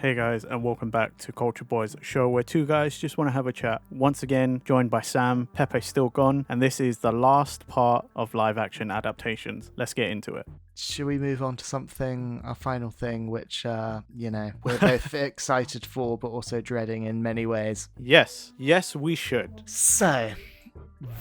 Hey guys, and welcome back to Culture Boys show, where two guys just want to have a chat. Once again, joined by Sam. Pepe's still gone, and this is the last part of live action adaptations. Let's get into it. Should we move on to something, our final thing, which, we're both excited for, but also dreading in many ways? Yes, we should. So,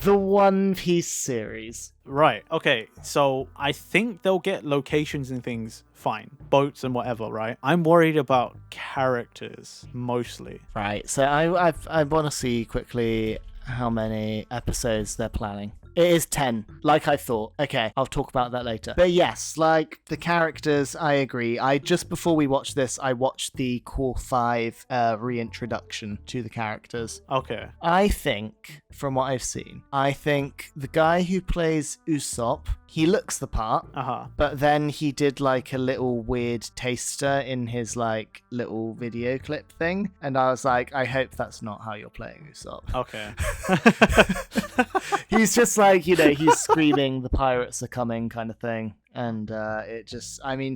the One Piece series. Right, okay, so I think they'll get locations and things fine. Boats and whatever, right? I'm worried about characters, mostly. Right, so I want to see quickly how many episodes they're planning. It is 10, like I thought. Okay, I'll talk about that later. But yes, like, the characters, I agree. Just before we watched this, I watched the Core 5 reintroduction to the characters. Okay. I think, from what I've seen, the guy who plays Usopp, he looks the part, but then he did like a little weird taster in his like little video clip thing, and I was like, I hope that's not how you're playing Usopp. Okay. He's just like, he's screaming, the pirates are coming kind of thing. And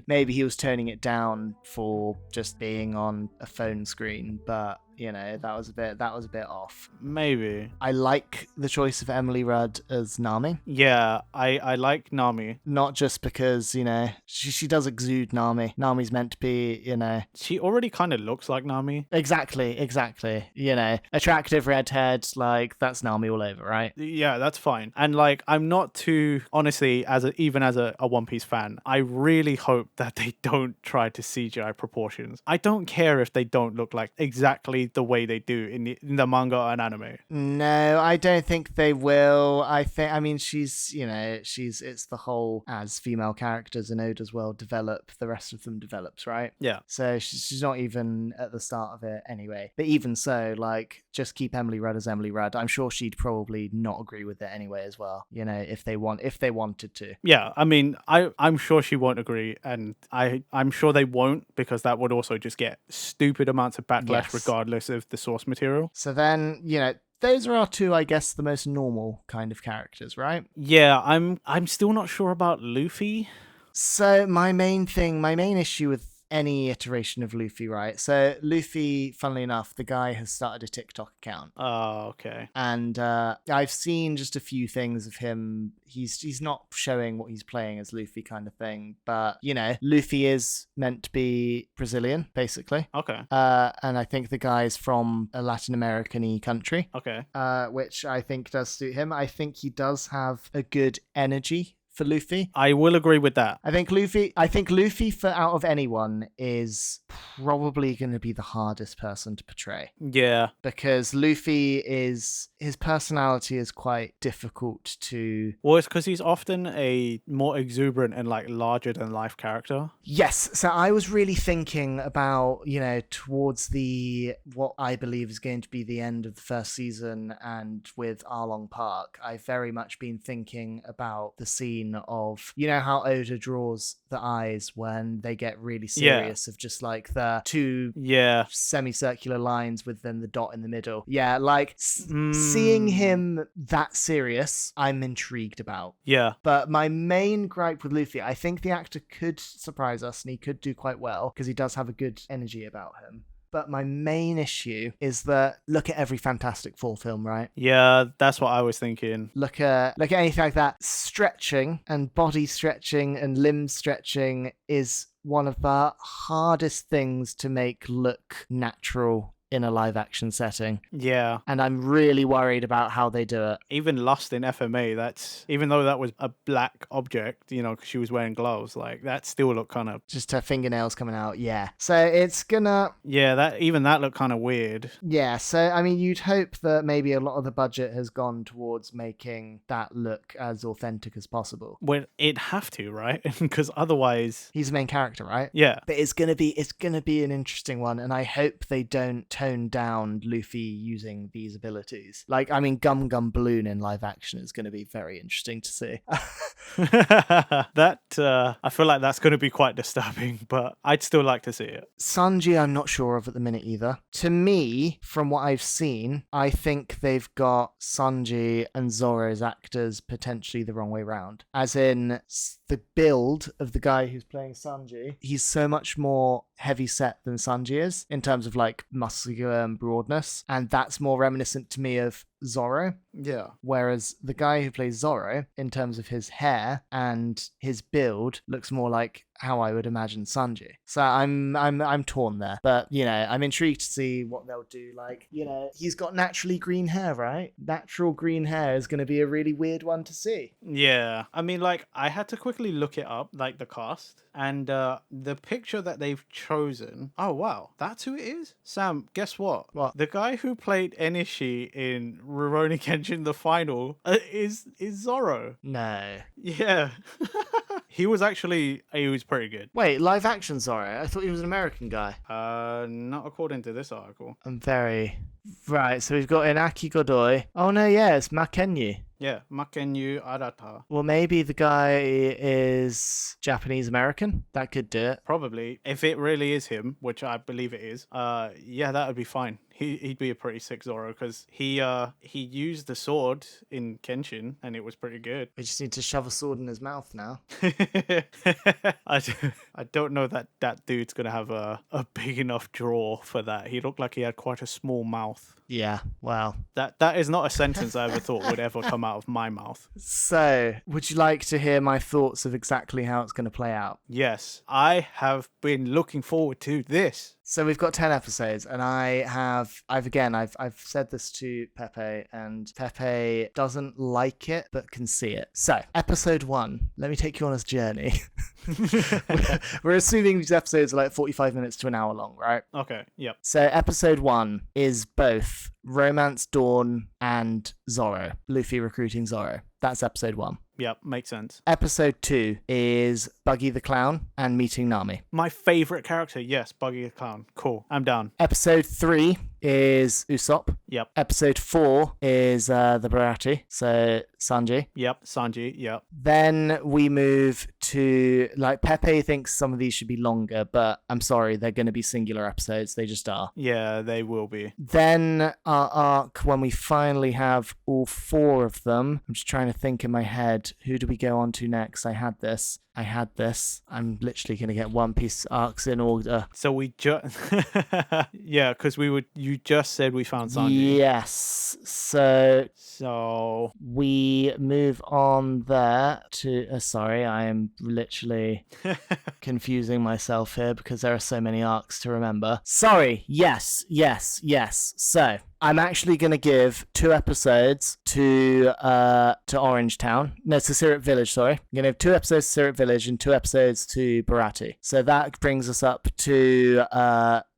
maybe he was toning it down for just being on a phone screen, but that was a bit off. Maybe. I like the choice of Emily Rudd as Nami. Yeah, I like Nami. Not just because, she does exude Nami. Nami's meant to be, She already kind of looks like Nami. Exactly. Attractive redhead, like, that's Nami all over, right? Yeah, that's fine. And like, I'm not too, honestly, even as a One Piece fan, I really hope that they don't try to CGI proportions. I don't care if they don't look like exactly the way they do in the manga and anime. No, I don't think they will. It's the whole, as female characters in Oda's world develop, the rest of them develops, right? Yeah. So she's not even at the start of it anyway. But even so, like, just keep Emily Rudd as Emily Rudd. I'm sure she'd probably not agree with it anyway as well, if they wanted to. Yeah, I mean, I'm sure she won't agree, and I'm sure they won't, because that would also just get stupid amounts of backlash regardless of the source material. So then, those are our two, I guess, the most normal kind of characters, right? Yeah, I'm still not sure about Luffy. So my main issue with any iteration of Luffy, right? So Luffy, funnily enough, the guy has started a TikTok account. Oh, okay. And I've seen just a few things of him. He's not showing what he's playing as Luffy kind of thing, but Luffy is meant to be Brazilian, basically. Okay. And I think the guy's from a Latin American-y country. Okay. Which I think does suit him. I think he does have a good energy for Luffy. I will agree with that. I think Luffy for out of anyone is probably going to be the hardest person to portray. Yeah. Because Luffy his personality is quite difficult to... Well, it's because he's often a more exuberant and like larger than life character. Yes. So I was really thinking about, towards what I believe is going to be the end of the first season, and with Arlong Park, I've very much been thinking about the scene of, how Oda draws the eyes when they get really serious, of just like the two semicircular lines with then the dot in the middle. Yeah, like seeing him that serious, I'm intrigued about. Yeah. But my main gripe with Luffy, I think the actor could surprise us and he could do quite well because he does have a good energy about him. But my main issue is that look at every Fantastic Four film, right? Yeah, that's what I was thinking. Look at anything like that. Stretching and body stretching and limb stretching is one of the hardest things to make look natural in a live action setting. Yeah. And I'm really worried about how they do it. Even Lust in FMA, even though that was a black object, because she was wearing gloves, like that still looked kind of... Just her fingernails coming out, yeah. So it's gonna... Yeah, that looked kind of weird. Yeah, so you'd hope that maybe a lot of the budget has gone towards making that look as authentic as possible. Well, it'd have to, right? Because otherwise... He's the main character, right? Yeah. But it's gonna be an interesting one, and I hope they don't toned down Luffy using these abilities. Like, I mean, Gum Gum Balloon in live action is going to be very interesting to see. I feel like that's going to be quite disturbing, but I'd still like to see it. Sanji, I'm not sure of at the minute either. To me, from what I've seen, I think they've got Sanji and Zoro's actors potentially the wrong way round. As in, the build of the guy who's playing Sanji, he's so much more heavy set than Sanji is in terms of like muscular and broadness, and that's more reminiscent to me of Zoro. Yeah. Whereas the guy who plays Zoro, in terms of his hair and his build, looks more like how I would imagine Sanji. So I'm torn there, but you know, I'm intrigued to see what they'll do. Like, you know, he's got naturally green hair, right? Natural green hair is going to be a really weird one to see. Yeah, I mean, like, I had to quickly look it up, like the cast, and the picture that they've chosen. Oh wow, that's who it is. Sam, guess what? What? The guy who played Enishi in Rurouni Kenshin the final is Zoro. No. Yeah. He was pretty good. Wait, live action Zoro? I thought he was an American guy. Not according to this article. I'm very... Right, so we've got Inaki Godoy. Oh no, yeah, it's Makenyu. Yeah, Makenyu Arata. Well, maybe the guy is Japanese American. That could do it. Probably. If it really is him, which I believe it is, yeah, that would be fine. He'd be a pretty sick Zoro because he used the sword in Kenshin and it was pretty good. We just need to shove a sword in his mouth now. I don't know that dude's gonna have a big enough draw for that. He looked like he had quite a small mouth. Yeah, well. That is not a sentence I ever thought would ever come out of my mouth. So, would you like to hear my thoughts of exactly how it's going to play out? Yes, I have been looking forward to this. So we've got 10 episodes, and I've said this to Pepe, and Pepe doesn't like it, but can see it. So, episode 1, let me take you on this journey. We're assuming these episodes are like 45 minutes to an hour long, right? Okay, yep. So, episode 1 is both Romance Dawn and Zoro. Luffy recruiting Zoro. That's episode 1. Yep, makes sense. Episode 2 is Buggy the Clown and meeting Nami. My favorite character, yes, Buggy the Clown. Cool, I'm down. Episode 3 is Usopp. Yep. Episode 4 is the Bharati, so Sanji. Yep, Sanji, yep. Then we move to, like, Pepe thinks some of these should be longer, but I'm sorry, they're going to be singular episodes. They just are. Yeah, they will be. Then our arc, when we finally have all 4 of them, I'm just trying to think in my head, who do we go on to next? I had this. I'm literally going to get One Piece arcs in order. So we just... yeah, because you just said we found Sanji. Yes. So we move on there to... sorry, I am literally confusing myself here because there are so many arcs to remember. Sorry. Yes. So... I'm actually going to give 2 episodes to Orange Town. No, to Syrup Village, sorry. I'm going to have 2 episodes to Syrup Village and 2 episodes to Bharati. So that brings us up to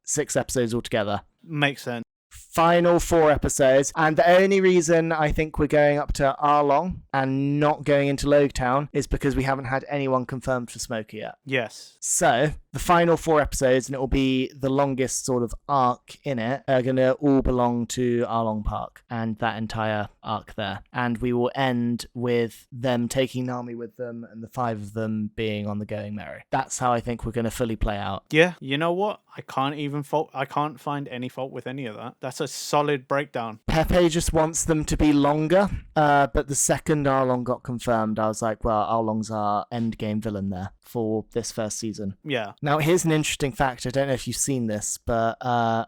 6 episodes altogether. Makes sense. Final 4 episodes, and the only reason I think we're going up to Arlong and not going into Logtown is because we haven't had anyone confirmed for Smoker yet. Yes. So the final 4 episodes, and it will be the longest sort of arc in it, are going to all belong to Arlong Park and that entire arc there. And we will end with them taking Nami with them and the 5 of them being on the Going Merry. That's how I think we're going to fully play out. Yeah, you know what? I can't find any fault with any of that. That's a solid breakdown. Pepe just wants them to be longer, but the second Arlong got confirmed, I was like, well, Arlong's our endgame villain there for this first season. Yeah. Now, here's an interesting fact. I don't know if you've seen this, but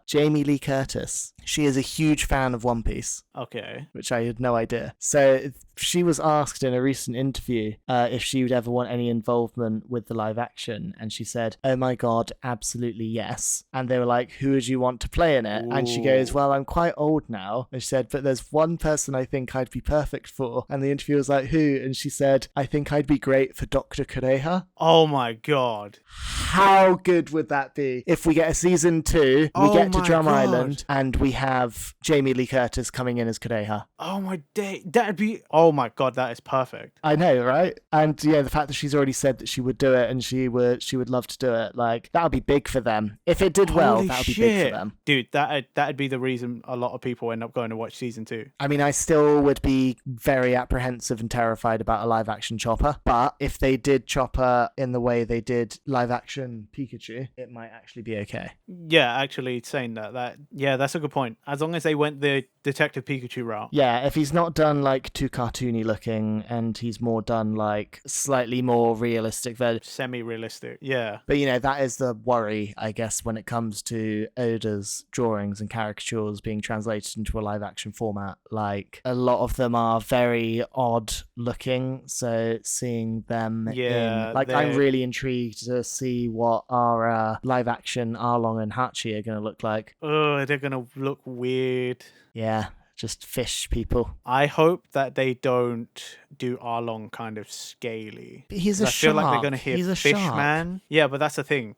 Jamie Lee Curtis, she is a huge fan of One Piece. Okay. Which I had no idea. So she was asked in a recent interview if she would ever want any involvement with the live action, and she said, oh my god, absolutely yes. And they were like, who would you want to play in it? Ooh. And she goes, well, I'm quite old now. And she said, but there's one person I think I'd be perfect for. And the interviewer was like, who? And she said, I think I'd be great for Dr. Kureha. Oh my god. How good would that be? If we get a season 2, we get to Drum Island, and we we have Jamie Lee Curtis coming in as Kureha. Oh my day, that'd be. Oh my god, that is perfect. I know, right? And yeah, the fact that she's already said that she would do it and she would love to do it, like that would be big for them. If it did well, Holy that would be shit. big for them. Dude, that'd be the reason a lot of people end up going to watch season 2. I mean, I still would be very apprehensive and terrified about a live action Chopper, but if they did Chopper in the way they did live action Pikachu, it might actually be okay. Yeah, actually saying that yeah, that's a good point. As long as they went the Detective Pikachu route. Yeah, if he's not done like too cartoony looking and he's more done like slightly more realistic version. Semi-realistic, yeah. But you know, that is the worry, I guess, when it comes to Oda's drawings and caricatures being translated into a live action format. Like, a lot of them are very odd looking, so seeing them in... Like, I'm really intrigued to see what our live action Arlong and Hachi are going to look like. Oh, they're going to look weird. Yeah, just fish people. I hope that they don't do Arlong kind of scaly. But he's a shark. I feel like they're going to hear He's a Fishman. shark. Yeah, but that's the thing.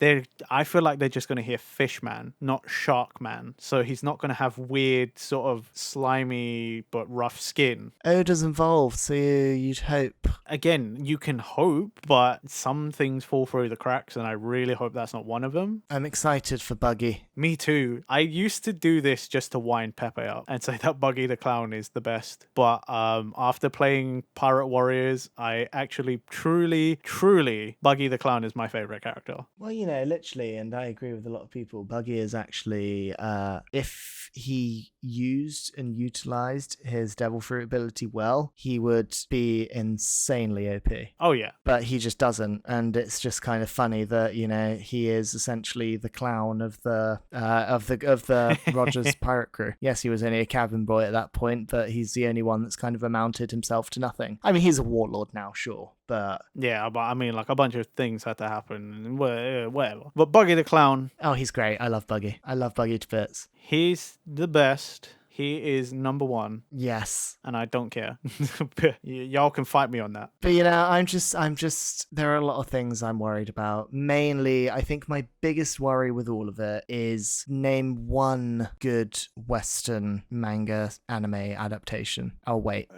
I feel like they're just going to hear Fishman, not Sharkman. So he's not going to have weird, sort of slimy but rough skin. Oda's involved, so you'd hope. Again, you can hope, but some things fall through the cracks, and I really hope that's not one of them. I'm excited for Buggy. Me too. I used to do this just to wind Pepe up and say that Buggy the Clown is the best. But after playing Pirate Warriors, I actually truly Buggy the Clown is my favorite character. Well, you know, literally, and I agree with a lot of people, Buggy is actually, if he used and utilized his Devil Fruit ability well, he would be insanely OP. Oh yeah. But he just doesn't, and it's just kind of funny that, you know, he is essentially the clown of the Rogers pirate crew. Yes, he was only a cabin boy at that point, but he's the only one that's kind of amounted himself to nothing. I mean, he's a warlord now, sure, but... Yeah, but I mean, like, a bunch of things had to happen, and whatever. But Buggy the Clown... Oh, he's great. I love Buggy. I love Buggy to bits. He's the best. He is number one. Yes. And I don't care. Y'all can fight me on that. But, you know, I'm just, there are a lot of things I'm worried about. Mainly, I think my biggest worry with all of it is name one good Western manga anime adaptation. Oh, wait.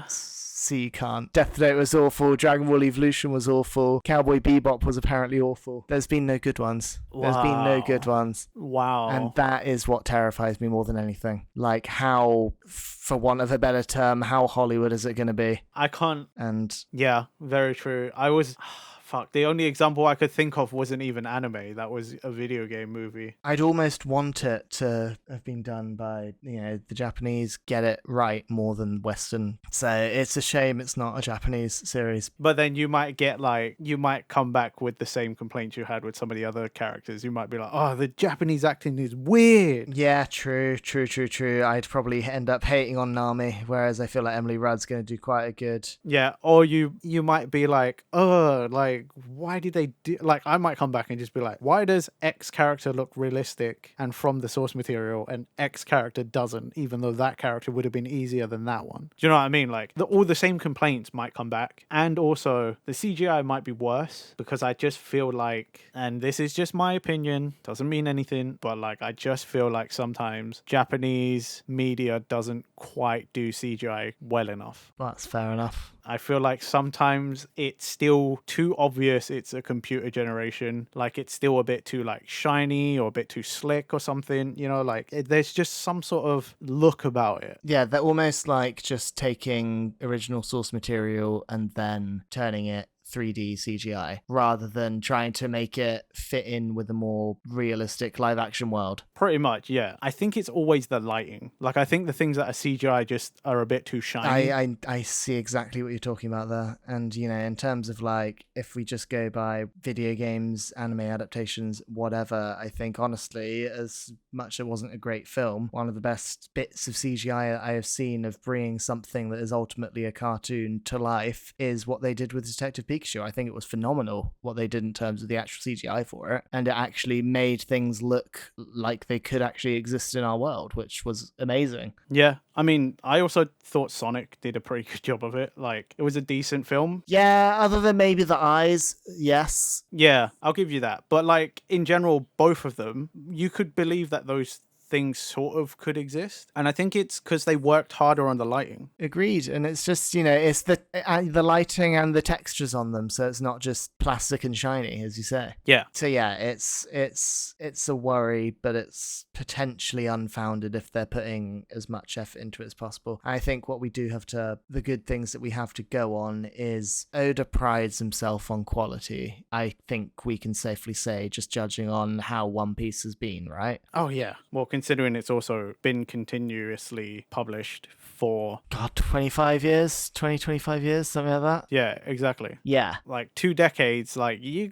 See, you can't. Death Note was awful. Dragon Ball Evolution was awful. Cowboy Bebop was apparently awful. There's been no good ones. There's been no good ones. Wow. And that is what terrifies me more than anything. Like, how, for want of a better term, how Hollywood is it going to be? I can't. And yeah, very true. I was... Fuck, the only example I could think of wasn't even anime. That was a video game movie. I'd almost want it to have been done by, you know, the Japanese get it right more than Western. So it's a shame it's not a Japanese series. But then you might get like, you might come back with the same complaints you had with some of the other characters. You might be like, oh, the Japanese acting is weird. Yeah, true. I'd probably end up hating on Nami, whereas I feel like Emily Rudd's going to do quite a good... Yeah, or you might be like, oh, like, why did they do... Like, I might come back and just be like, why does X character look realistic and from the source material and X character doesn't, even though that character would have been easier than that one? Do you know what I mean? Like, all the same complaints might come back. And also, the CGI might be worse because I just feel like, and this is just my opinion, doesn't mean anything, but like, I just feel like sometimes Japanese media doesn't quite do CGI well enough. Well, that's fair enough. I feel like sometimes it's still too obvious it's a computer generation. Like, it's still a bit too like shiny or a bit too slick or something, you know, like there's just some sort of look about it. Yeah, they're almost like just taking original source material and then turning it 3D CGI rather than trying to make it fit in with a more realistic live action world. Pretty much, yeah. I think it's always the lighting. Like, I think the things that are CGI just are a bit too shiny. I see exactly what you're talking about there. And, you know, in terms of like, if we just go by video games, anime adaptations, whatever, I think honestly, as much it wasn't a great film, one of the best bits of CGI I have seen of bringing something that is ultimately a cartoon to life is what they did with Detective Pikachu. I think it was phenomenal what they did in terms of the actual CGI for it, and it actually made things look like they could actually exist in our world, which was amazing. Yeah, I mean, I also thought Sonic did a pretty good job of it. Like, it was a decent film. Yeah, other than maybe the eyes, yes. Yeah, I'll give you that. But like, in general, both of them, you could believe that those things sort of could exist. And I think it's because they worked harder on the lighting. Agreed. And it's just, it's the lighting and the textures on them, so it's not just plastic and shiny, as you say. Yeah. So yeah, it's a worry, but it's potentially unfounded if they're putting as much effort into it as possible. I think what we do have to, the good things that we have to go on is Oda prides himself on quality. I think we can safely say, just judging on how One Piece has been, right? Oh, yeah. Well, considering it's also been continuously published for... God, 25 years? 25 years? Something like that? Yeah, exactly. Yeah. Like 2 decades, like you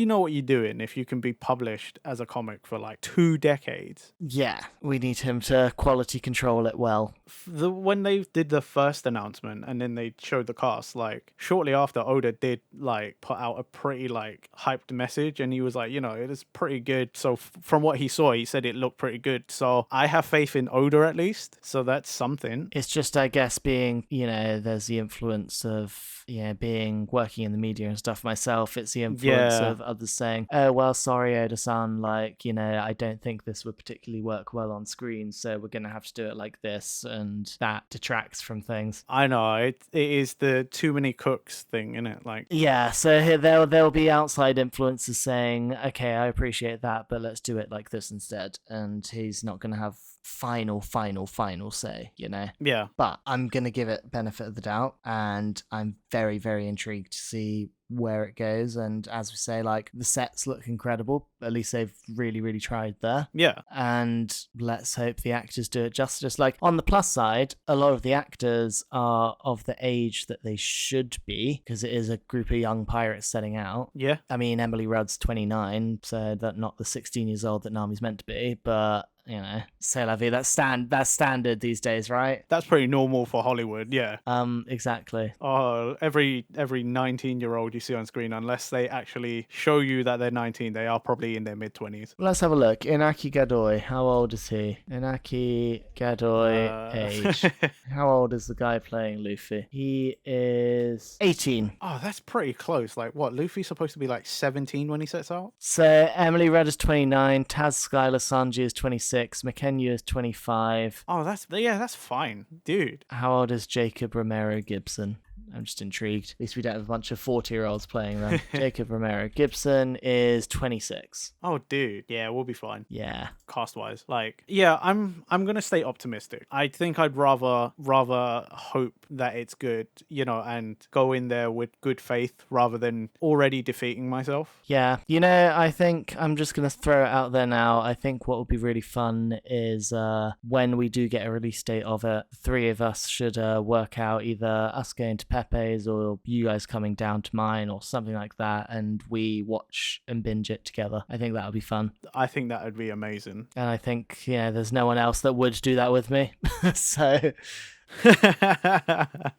know what you're doing if you can be published as a comic for like 2 decades. Yeah, we need him to quality control it well. When they did the first announcement and then they showed the cast, like shortly after, Oda did like put out a pretty like hyped message, and he was like, it is pretty good. So from what he saw, he said it looked pretty good. So I have faith in Oda at least. So that's something. It's just, I guess, being, there's the influence of, being working in the media and stuff myself. It's the influence of others saying, oh, well, sorry, Oda-san, like, I don't think this would particularly work well on screen, so we're going to have to do it like this, and that detracts from things. I know, it is the too many cooks thing, isn't it? Like, yeah, so here there'll be outside influences saying, okay, I appreciate that, but let's do it like this instead, and he's not going to have final say, Yeah. But I'm going to give it benefit of the doubt, and I'm very, very intrigued to see where it goes. And as we say, like, the sets look incredible. At least they've really, really tried there. Yeah. And let's hope the actors do it justice. Like, on the plus side, a lot of the actors are of the age that they should be, because it is a group of young pirates setting out. Yeah. I mean, Emily Rudd's 29, so that's not the 16 years old that Nami's meant to be, but c'est la vie. That's standard these days, right? That's pretty normal for Hollywood, yeah. Exactly. Oh, every 19-year-old you see on screen, unless they actually show you that they're 19, they are probably in their mid-20s. Let's have a look. Inaki Gadoi, how old is he? Inaki Gadoi age. How old is the guy playing Luffy? He is 18. Oh, that's pretty close. Like, what, Luffy's supposed to be like 17 when he sets out? So Emily Rudd is 29, Taz Skylar Sanji is 26, McKenya is 25. Oh, that's fine, dude. How old is Jacob Romero Gibson? I'm just intrigued. At least we don't have a bunch of 40-year-olds playing them. Jacob Romero Gibson is 26. Oh, dude. Yeah, we'll be fine. Yeah. Cast-wise. Like, yeah, I'm going to stay optimistic. I think I'd rather hope that it's good, and go in there with good faith rather than already defeating myself. Yeah. I think I'm just going to throw it out there now. I think what would be really fun is when we do get a release date of it, the 3 of us should work out either us going to Pepe's or you guys coming down to mine or something like that, and we watch and binge it together. I think that would be fun. I think that would be amazing. And I think, there's no one else that would do that with me. So...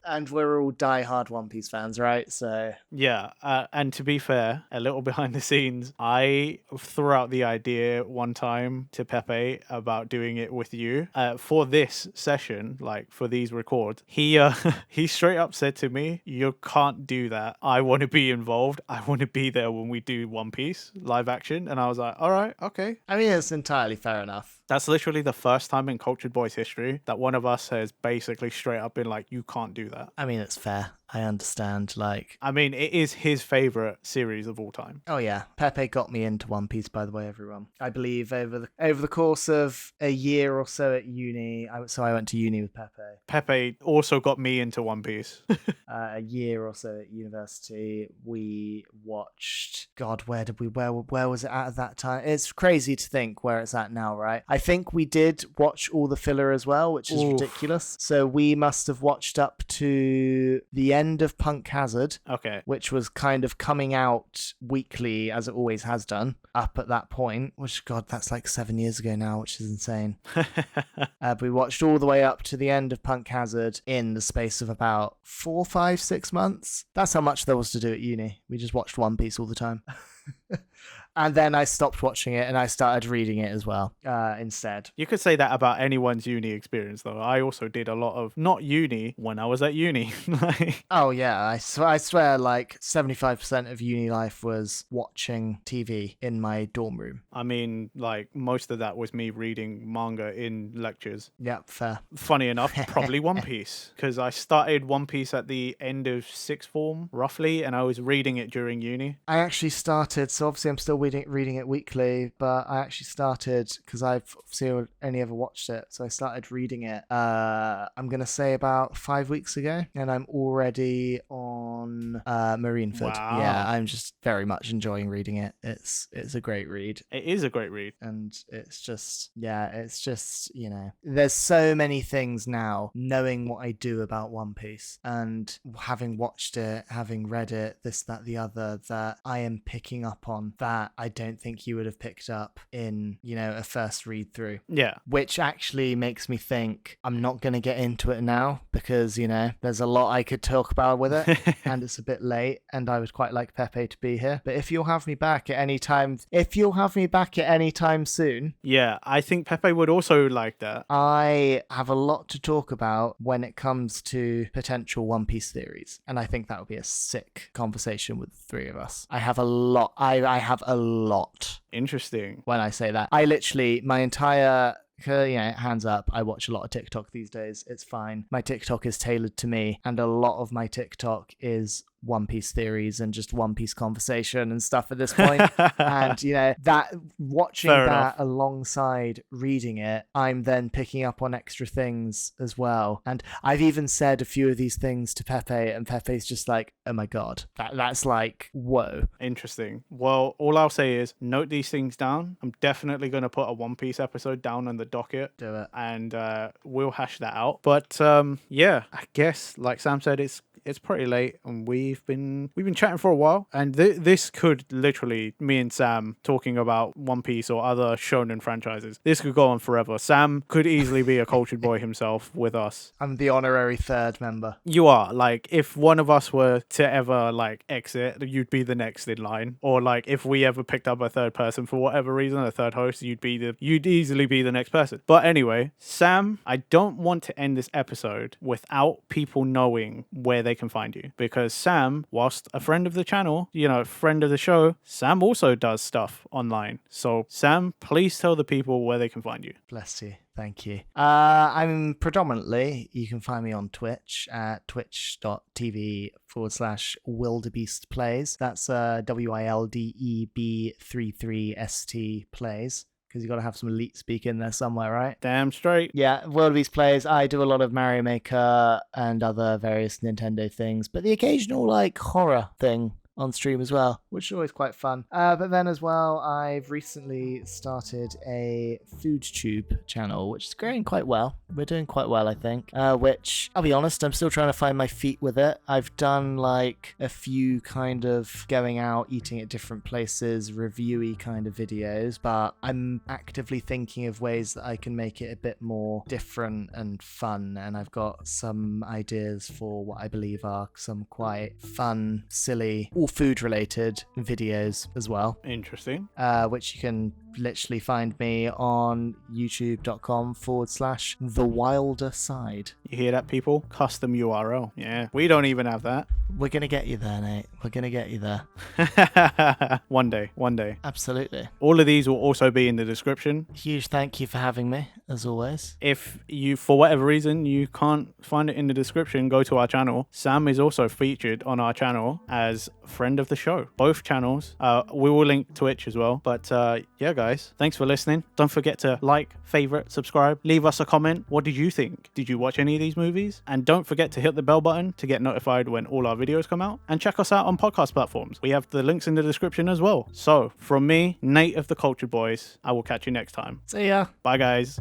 and we're all die-hard One Piece fans, right? So yeah, and to be fair, a little behind the scenes, I threw out the idea one time to Pepe about doing it with you for this session, like for these records. He straight up said to me, "You can't do that. I want to be involved. I want to be there when we do One Piece live action." And I was like, "All right, okay." I mean, it's entirely fair enough. That's literally the first time in Cultured Boys history that one of us has basically straight up been like, you can't do that. I mean, it's fair. I understand, I mean, it is his favorite series of all time. Oh yeah, Pepe got me into One Piece, by the way, everyone. I believe over the course of a year or so at uni, I went to uni with Pepe. Pepe also got me into One Piece. A year or so at university, we watched... God, where was it at that time? It's crazy to think where it's at now, right? I think we did watch all the filler as well, which is ridiculous. So we must have watched up to the end of Punk Hazard, okay, which was kind of coming out weekly as it always has done up at that point, which, God, that's like 7 years ago now, which is insane. But we watched all the way up to the end of Punk Hazard in the space of about 4, 5, 6 months. That's how much there was to do at uni. We just watched One Piece all the time. And then I stopped watching it and I started reading it as well instead. You could say that about anyone's uni experience, though. I also did a lot of not uni when I was at uni. Like, Oh yeah, I swear like 75% of uni life was watching TV in my dorm room. I mean, like most of that was me reading manga in lectures. Yep, fair. Funny enough, probably One Piece, because I started One Piece at the end of sixth form, roughly, and I was reading it during uni. I actually started, so obviously I'm still reading it weekly, but I actually started, because I've obviously only ever watched it, so I started reading it, I'm going to say about 5 weeks ago, and I'm already on Marineford. Wow. Yeah, I'm just very much enjoying reading it. It's a great read. It is a great read. And it's just, you know, there's so many things now, knowing what I do about One Piece and having watched it, having read it, this, that, the other, that I am picking up on that I don't think you would have picked up in, you know, a first read through. Yeah. Which actually makes me think I'm not going to get into it now because, you know, there's a lot I could talk about with it and it's a bit late and I would quite like Pepe to be here. But if you'll have me back at any time, soon. Yeah, I think Pepe would also like that. I have a lot to talk about when it comes to potential One Piece theories. And I think that would be a sick conversation with the three of us. I have a lot. I have a lot. Interesting. When I say that, I literally, my entire, you know, hands up, I watch a lot of TikTok these days. It's fine. My TikTok is tailored to me. And a lot of my TikTok is One Piece theories and just One Piece conversation and stuff at this point. And, you know, that watching Fair that enough. alongside reading it, I'm then picking up on extra things as well. And I've even said a few of these things to Pepe, and Pepe's just like, oh my God, that's like, whoa. Interesting. Well, all I'll say is note these things down. I'm definitely going to put a One Piece episode down on the docket. Do it. And we'll hash that out. But yeah, I guess like Sam said, it's pretty late and we've been chatting for a while, and this could literally, me and Sam talking about One Piece or other shonen franchises, this could go on forever. Sam could easily be a cultured boy himself with us. I'm the honorary third member. You are. Like, if one of us were to ever like exit, you'd be the next in line. Or like if we ever picked up a third person for whatever reason, a third host, you'd easily be the next person. But anyway, Sam, I don't want to end this episode without people knowing where they can find you, because Sam, whilst a friend of the channel, you know, friend of the show, Sam also does stuff online. So Sam, please tell the people where they can find you. Bless you. Thank you. I'm predominantly, you can find me on Twitch at twitch.tv/Wildeb33stPlays. That's WILDEB33ST Plays. Because you got to have some elite speak in there somewhere, right? Damn straight. Yeah, Wildeb33stPlays. I do a lot of Mario Maker and other various Nintendo things, but the occasional like horror thing on stream as well, which is always quite fun. But then as well, I've recently started a food tube channel, which is growing quite well. We're doing quite well, I think. Which, I'll be honest, I'm still trying to find my feet with it. I've done like a few kind of going out, eating at different places, reviewy kind of videos, but I'm actively thinking of ways that I can make it a bit more different and fun. And I've got some ideas for what I believe are some quite fun, silly, all food related videos as well. Interesting. Which you can literally find me on youtube.com/The Wilder Side. You hear that, people? Custom URL. Yeah, we don't even have that. We're gonna get you there, Nate. We're gonna get you there. One day. Absolutely. All of these will also be in the description. Huge thank you for having me, as always. If you, for whatever reason, you can't find it in the description, go to our channel. Sam is also featured on our channel as friend of the show. Both channels. We will link Twitch as well. But yeah, guys, thanks for listening. Don't forget to like, favorite, subscribe, leave us a comment. What did you think? Did you watch any of these movies? And don't forget to hit the bell button to get notified when all our videos come out. And check us out on podcast platforms. We have the links in the description as well. So from me, Nate of the Cultured Boys, I will catch you next time. See ya. Bye, guys.